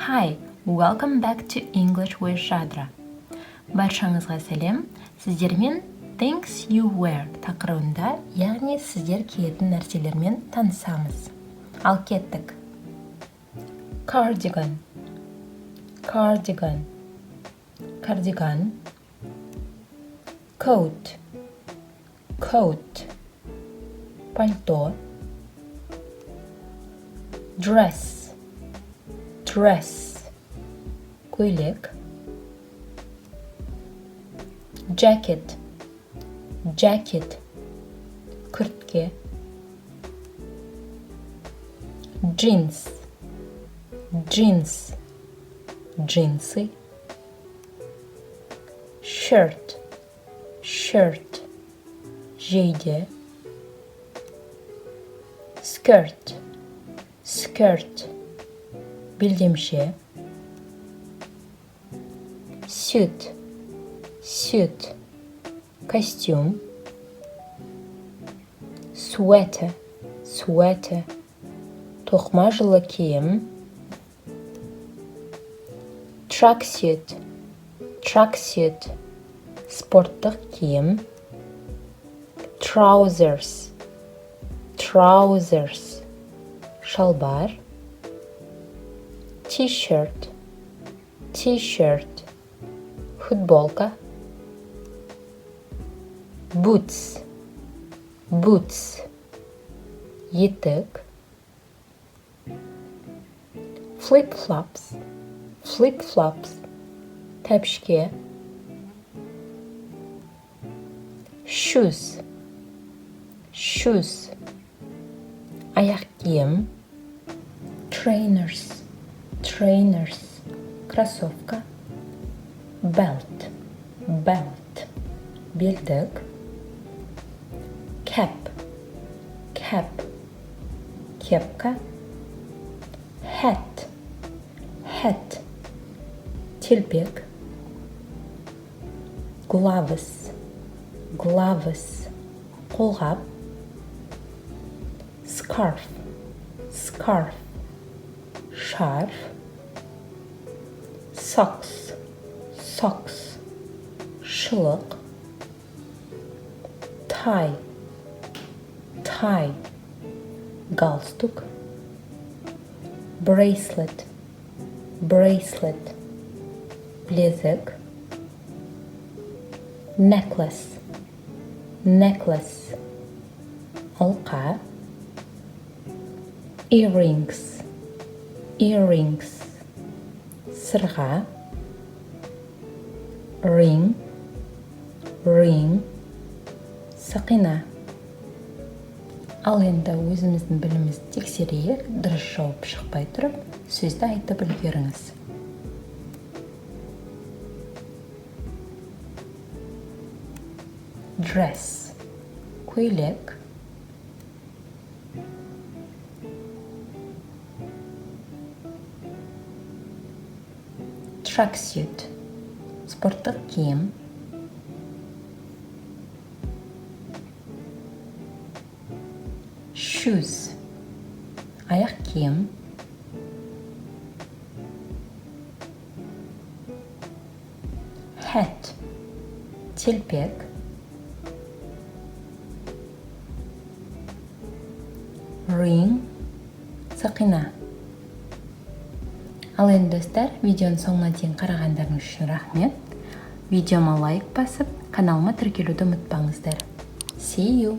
Hi, welcome back to English with Shadra. Баршаңызға сәлем. Сіздермен Things you wear тақырыбында, яғни сіздер киетін нәрселермен танысамыз. Ал кеттік. Cardigan, cardigan, cardigan. Coat, coat, пальто. Dress, dress, көйлек. Jacket, jacket, күртке. Jeans, jeans, джинсы. Shirt, shirt, жейде. Skirt, skirt, белдемше. Suit, suit, костюм. Sweater, sweater, тоқма жылы киім. Tracksuit, tracksuit, спорттық киім. Trousers, trousers, шалбар. T-shirt, t-shirt, футболка. Boots, boots, етік. Flip-flops, flip-flops, тәпішке. Shoes, shoes, аяқ киім. Trainers, trainers, кроссовка. Belt, belt, белдік. Cap, cap, кепка. Hat, hat, телпек. Gloves, gloves, қолғап. Scarf, scarf, шарф. Socks, socks, шылық. Tie, tie, галстук. Bracelet, bracelet, білезік. Necklace, necklace, алқа. Earrings, earrings, сырға. Ring, ring, сақина. Ал енді өзіміздің білімізді тексерейік, дұрыс жауап шықпай тұрып, сөзді айтып үлгеріңіз. Dress, көйлек. Tracksuit, спорттық киім. Shoes, аяқ киім. Hat, телпек. Ring, сақина. Ал енді достар, видеоның соңына дейін қарағандарыңыз үшін рахмет. Видеома лайк басып, каналыма тіркелуді ұмытпаңыздар. See you!